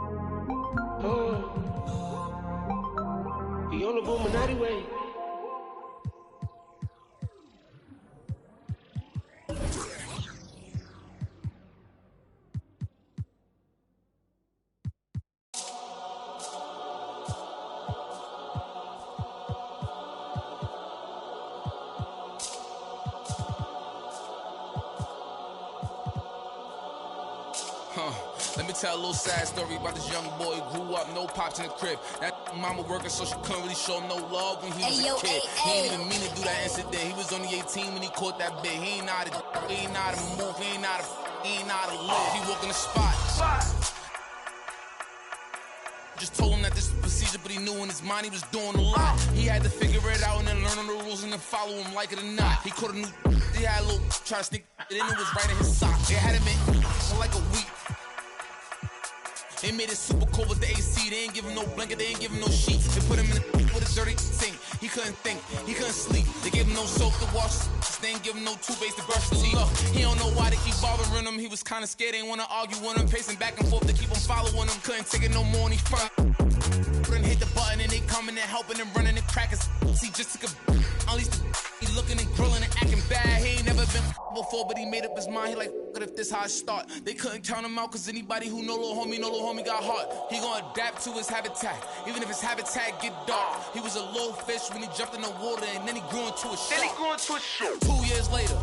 We on the Boominati way. Let me tell a little sad story about this young boy who grew up, no pops in the crib. That mama working, so she couldn't really show no love when he was a kid. He ain't even mean to do that incident. He was only 18 when he caught that bit. He ain't know how to move, he ain't know how to he ain't know how to live. He walk in the spot. Just told him that this was procedure, but he knew in his mind he was doing a lot. He had to figure it out and then learn on the rules and then follow him like it or not. He caught a new, he had a little, try to sneak it in, it was right in his sock. They had him in for like a week. They made it super cold with the AC. They ain't give him no blanket, they ain't give him no sheets. They put him in with a dirty sink. He couldn't think, he couldn't sleep. They gave him no soap to wash. They ain't give him no toothpaste to brush his teeth. Look, he don't know why they keep bothering him. He was kinda scared, they ain't wanna argue with him. Pacing back and forth to keep him following him. Couldn't take it no more and he front. Couldn't hit the button and they coming and helping and running and cracking. He just took a unleashed the he looking and grilling and acting bad. He ain't never been before, but he made up his mind. He like, what if this how I start? They couldn't count him out, cause anybody who know little homie got heart. He gonna adapt to his habitat, even if his habitat get dark. He was a little fish when he jumped in the water, and then he grew into a shark. 2 years later,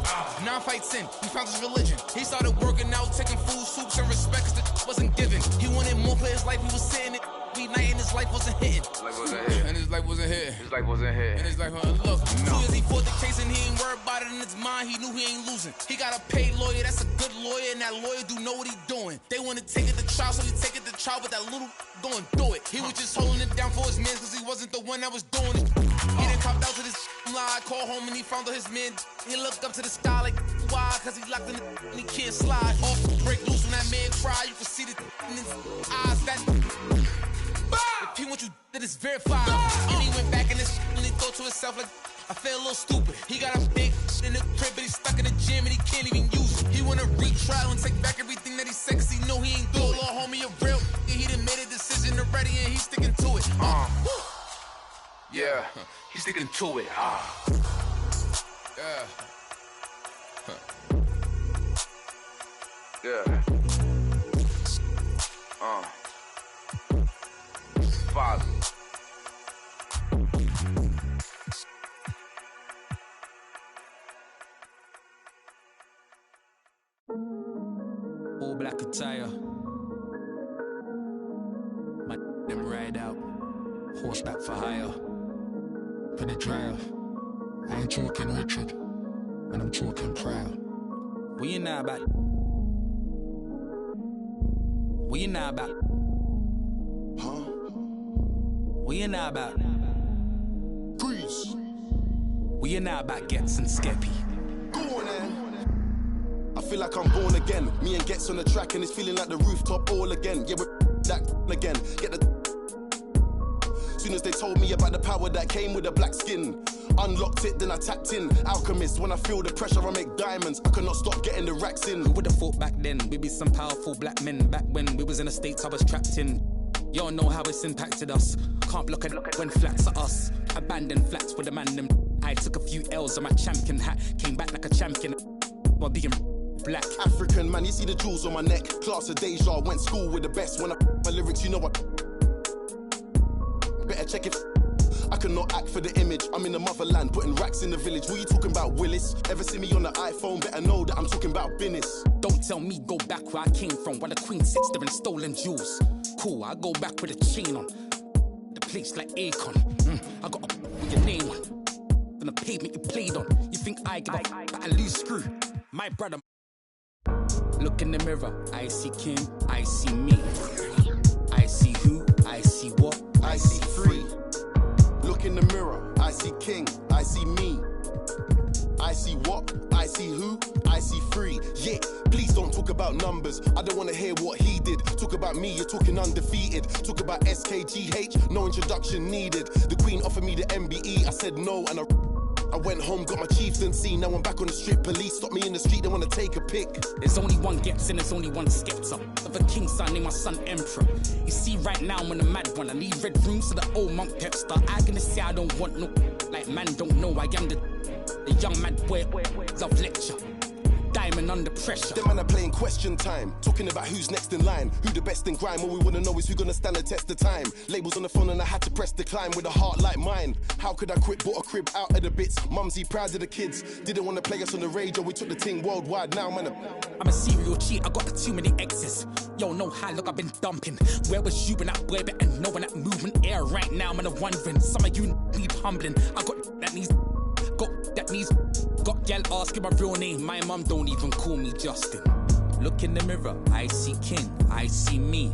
9 fights in, he found his religion. He started working out, taking food, soups, and respect, cause the wasn't given. He wanted more for his life, he was sitting it. Night and his life wasn't hitting. And his life wasn't hitting. And his life wasn't look. 2 years he fought the case and he ain't worried about it in his mind. He knew he ain't losing. He got a paid lawyer, that's a good lawyer, and that lawyer do know what he doing. They want to take it to trial, so he take it to trial, but that little going do it. He was just holding it down for his man, cause he wasn't the one that was doing it. He done copped out to this lie, called home and he found out his man. He looked up to the sky like, why? Cause he locked in the and he can't slide. Off, break loose when that man cry, you can see the in his eyes. That if he want you, that is verified. And he went back in his and he thought to himself like, I feel a little stupid. He got a big in the crib, but he's stuck in the gym and he can't even use it. He wanna retrial and take back everything that he said, cause he know he ain't do it. Little homie a real, he done made a decision already and he's sticking to it. Yeah, he's sticking to it. Yeah. Father. All black attire. My them ride out. Horseback for hire. Pin it drive. I ain't talking Richard. And I'm talking proud. What you know about? What you know about? Huh? What you know about? Grease. What you know about Gets and Skeppy? Go on then. I feel like I'm born again. Me and Gets on the track and it's feeling like the rooftop all again. Yeah, we're that again. Get the. Soon as they told me about the power that came with the black skin, unlocked it, then I tapped in. Alchemist, when I feel the pressure, I make diamonds. I cannot stop getting the racks in. Who would've thought back then we'd be some powerful black men? Back when we was in the States, I was trapped in. Y'all know how it's impacted us. Can't block it when flats are us. Abandoned flats with a man them. I took a few L's on my champion hat. Came back like a champion while being black. African man, you see the jewels on my neck. Class of deja, went school with the best. When I my lyrics, you know what? Better check it. I cannot act for the image. I'm in the motherland, putting racks in the village. What you talking about, Willis? Ever see me on the iPhone? Better know that I'm talking about business. Don't tell me go back where I came from, while the Queen sits there and stolen jewels. Cool, I go back with a chain on. The place like Akon. I got a with your name on. On the pavement you played on. You think I give a but I lose screw? My brother. Look in the mirror. I see Kim. I see me. I see who. I see what. I see free. Look in the mirror, I see king, I see me. I see what, I see who, I see free. Yeah, please don't talk about numbers. I don't want to hear what he did. Talk about me, you're talking undefeated. Talk about SKGH, no introduction needed. The Queen offered me the MBE, I said no, and I went home, got my chieftaincy. Now I'm back on the strip. Police stop me in the street, they want to take a pic. There's only one Gets and there's only one Skepta. Of a king's son, named my son Emperor. You see right now I'm on the mad one. I need red rooms to the old monk Pepster. I gonna say I don't want no. Like man don't know I am the young mad boy. Love lecture. Diamond under pressure. Them man are playing question time. Talking about who's next in line. Who the best in grime. All we wanna know is who gonna stand the test of time. Labels on the phone and I had to press decline with a heart like mine. How could I quit? Bought a crib out of the bits. Mumsy proud of the kids. Didn't wanna play us on the radio. We took the thing worldwide. Now man, I'm a serial cheat. I got too many exes. Yo, know how look I've been dumping. Where was you when that boy better know when that movement air right now? I'm wondering. Some of you need humbling. I got that needs. Got gal asking my real name. My mum don't even call me Justin. Look in the mirror, I see king, I see me.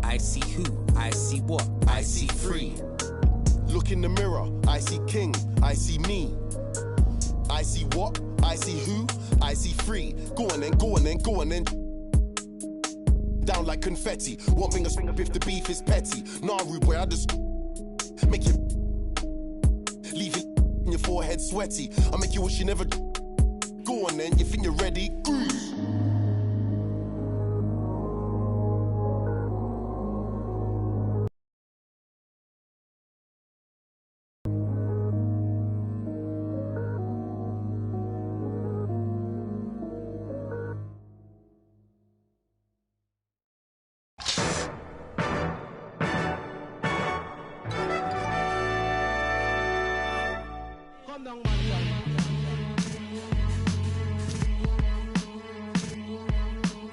I see who, I see what, I see free. Look in the mirror, I see king, I see me. I see what, I see who, I see free. Go on then, go on then, go on then. Down like confetti. One finger swing up if the beef is petty. Nah, rude boy, I just make you leave it in your forehead sweaty. I make you wish you never. Go on then, you think you're ready? Groove.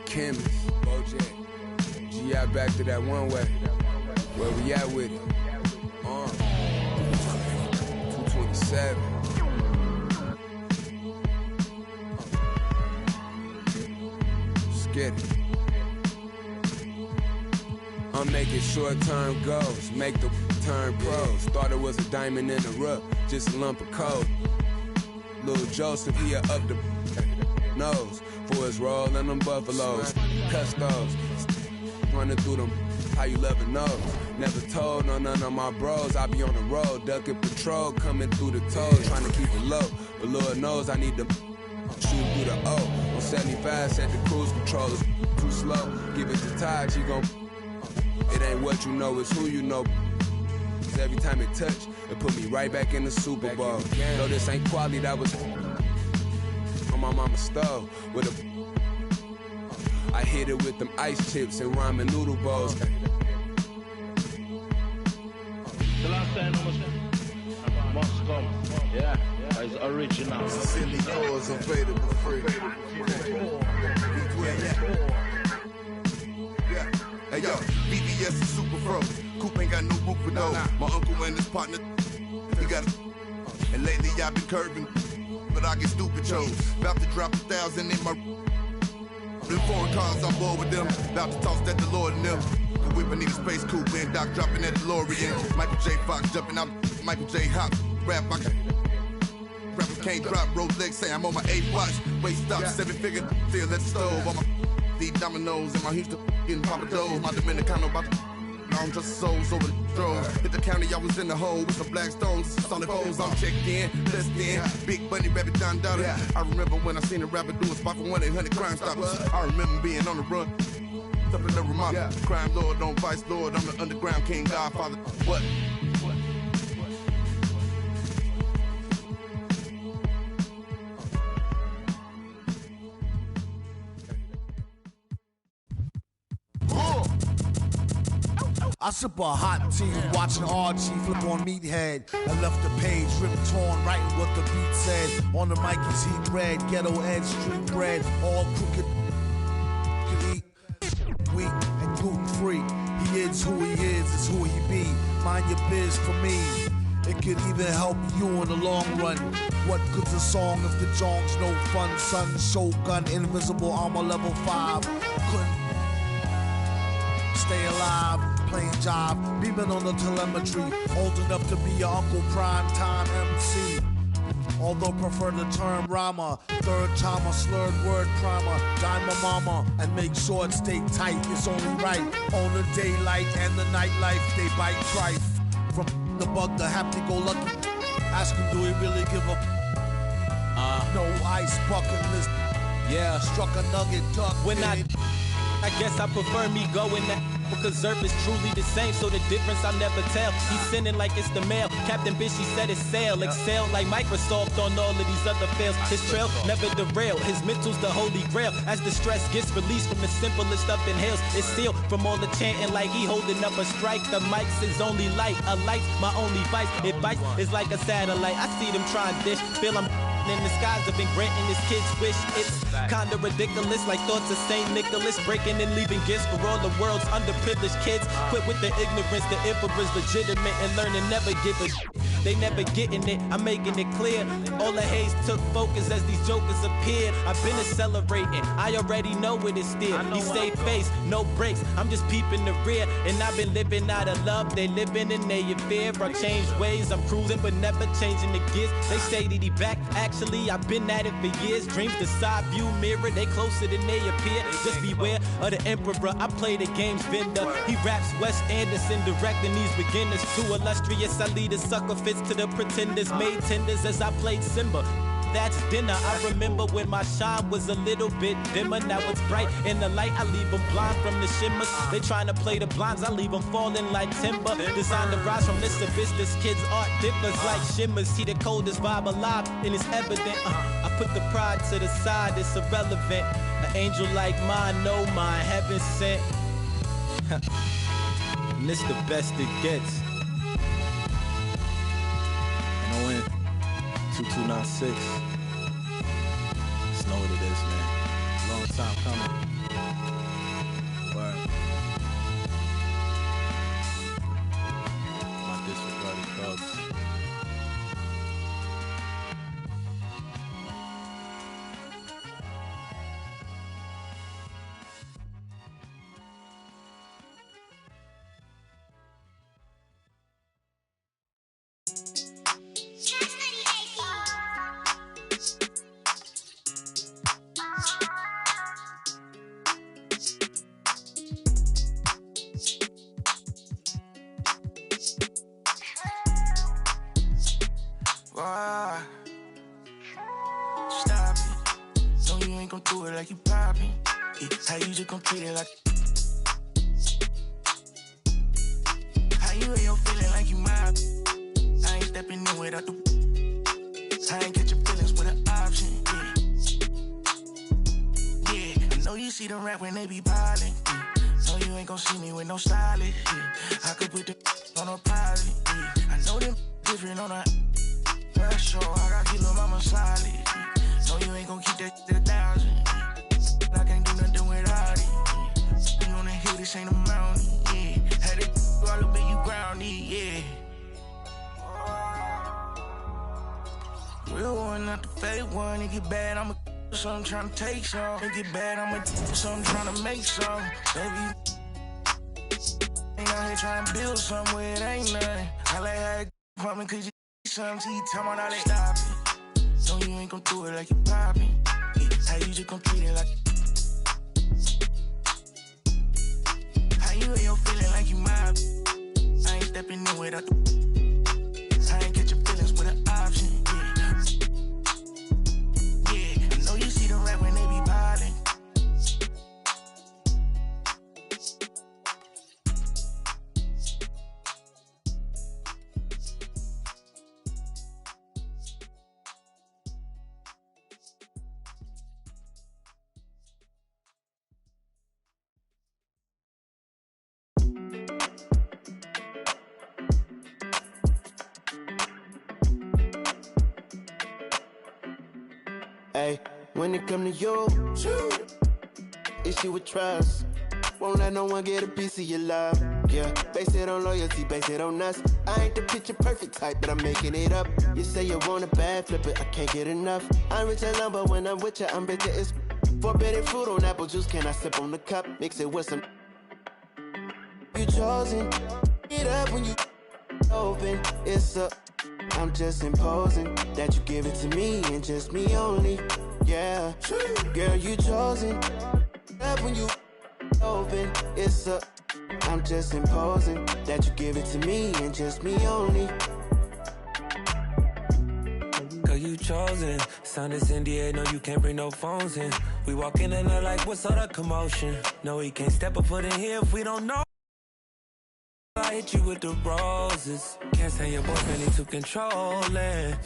Chemist, Bojack, G.I. back to that one way. Where we at with it? 227. Let's get it. I'm making short-term goals, make the turn pros. Thought it was a diamond in the rough, just a lump of coal. Little Joseph, he up the nose. For his roll and them buffaloes, custos, running through them, how you love and know. Never told no none of my bros, I be on the road, ducking patrol, coming through the toes, trying to keep it low. But Lord knows I need to shoot through the O. On 75, set the cruise control, it's too slow. Give it to Ty, she gon' it ain't what you know, it's who you know. Cause every time it touch, it put me right back in the Super Bowl. No, this ain't quality, that was on my mama's stove with a. I hit it with them ice chips and ramen noodle bowls. The last time must come. Yeah, it's original. Silly cause available free. Hey yo, BBS is super froze. Coop ain't got no roof for those. My uncle and his partner, he got a. And lately I've been curving, but I get stupid chose. About to drop 1,000 in my. Them foreign cars on board with them. About to toss that DeLorean in them. The whip, I need a space coupe and Doc dropping that DeLorean. Michael J. Fox jumping out. Michael J. Hop. Rapper can't drop. Rolex say I'm on my 8th watch. Wait, stop. 7-figure. Still at the stove. On my deep dominoes and my Houston getting Papa Do's. My Dominicano about to. I'm just souls over the drove. Hit the county, I was in the hole with some black stones. Solid foes, I'm checked in, blessed in. Big Bunny, Rabbit, Don Dollar. I remember when I seen a rapper do a spot for 1-800 Crime Stoppers. I remember being on the run. Something to remind me. Crime Lord, don't Vice Lord. I'm the underground king, Godfather. What? I sip a hot tea, watching Archie flip on Meathead. I left the page, ripped torn, writing what the beat said. On the mic is heat red, ghetto edge, street bread, all crooked. Can eat wheat and gluten free. He is who he is who he be. Mind your biz for me. It could even help you in the long run. What good's a song if the jong's no fun? Son, Shogun, invisible armor level 5. Couldn't stay alive. Playing job, beaming on the telemetry, old enough to be your Uncle Prime Time MC. Although prefer the term rhymer, third time a slurred word primer, dime my mama and make sure it stay tight. It's only right on the daylight and the nightlife. They bite trife from the bug to happy-go-lucky. Ask him, do he really give a no ice bucket list? Yeah, struck a nugget duck. When I guess I prefer me going that. Because Zerp is truly the same, so the difference I'll never tell. He's sending like it's the mail. Captain Bitch, he said it's sail. Excel like Microsoft on all of these other fails. His trail never derail. His mental's the holy grail. As the stress gets released from the simplest stuff inhales, it's sealed from all the chanting like he holding up a strike. The mic's his only light. A light's my only vice. Advice is like a satellite. I see them trying dish. Feel I'm in the skies have been granting his kids wish. It's kinda ridiculous, like thoughts of St. Nicholas, breaking and leaving gifts for all the world's underprivileged kids. Quit with the ignorance, the emperor's legitimate and learning never give a they never getting it, I'm making it clear. All the haze took focus as these jokers appeared. I've been accelerating, I already know it is still. He stay face, no brakes, I'm just peeping the rear. And I've been living out of love, they living in their fear. I changed ways, I'm cruising but never changing the gears. They say that he back, actually I've been at it for years. Dreams the side view mirror, they closer than they appear. Just beware of the emperor, I play the game's vendor. He raps Wes Anderson, directing these beginners. Too illustrious, I lead a sucker fits to the pretenders. Made tenders as I played Simba. That's dinner. I remember when my shine was a little bit dimmer. Now it's bright in the light. I leave them blind from the shimmers. They trying to play the blinds. I leave them falling like timber. Designed to rise from this abyss. This kid's art differs like shimmers. See the coldest vibe alive, and it's evident. I put the pride to the side. It's irrelevant. An angel like mine, no mine, heaven sent. And this the best it gets. And I went 2296. Just know what it is, man. Long time coming. Word. My disregarded thugs. Stop it. No, you ain't gon' do it like you poppin'. How you just gon' treat it like. How you ain't your feeling like you mob. I ain't stepping in without the. I ain't get your feelings with an option. Yeah, I know you see them rap when they be piling. No, you ain't gon' see me with no stylist. I could put the on a pilot. I know them different on a. Sure, I got keep little mama solid. No, you ain't gon' keep that to 1,000. I can't do nothing without it. You wanna hear this ain't a mountain, yeah. Had it all up in you grounded, yeah. Real one, not the fake one. It get bad, I'ma something tryna take some. It get bad, I'ma something tryna make some. Baby, ain't out here tryna build somewhere, it ain't nothing. I like how it from me, cause you something, tell me all that stop it. No, you ain't gon' do it like you poppin'. How you just gon' treat it like. How you ain't your feeling like you mob. I ain't stepping in without the. I ain't get your feelings with an option. Yeah, I know you see them rap when they be piling. Hey, when it come to you, issue with trust. Won't let no one get a piece of your love. Yeah, base it on loyalty, base it on us. I ain't the picture perfect type, but I'm making it up. You say you want a bad flip it, I can't get enough. I'm rich alone, but when I'm with you, I'm bitter as forbidden fruit on apple juice. Can I sip on the cup? Mix it with some. You chosen, it up when you open. It's a. I'm just imposing that you give it to me and just me only. Yeah, girl, you chosen. Up when you open, it's a. I'm just imposing that you give it to me and just me only. Girl, you chosen. Sound is NDA, no, you can't bring no phones in. We walk in and they're like, what's all the commotion? No, we can't step a foot in here if we don't know. I hit you with the roses. Can't say your boyfriend, he too controlling.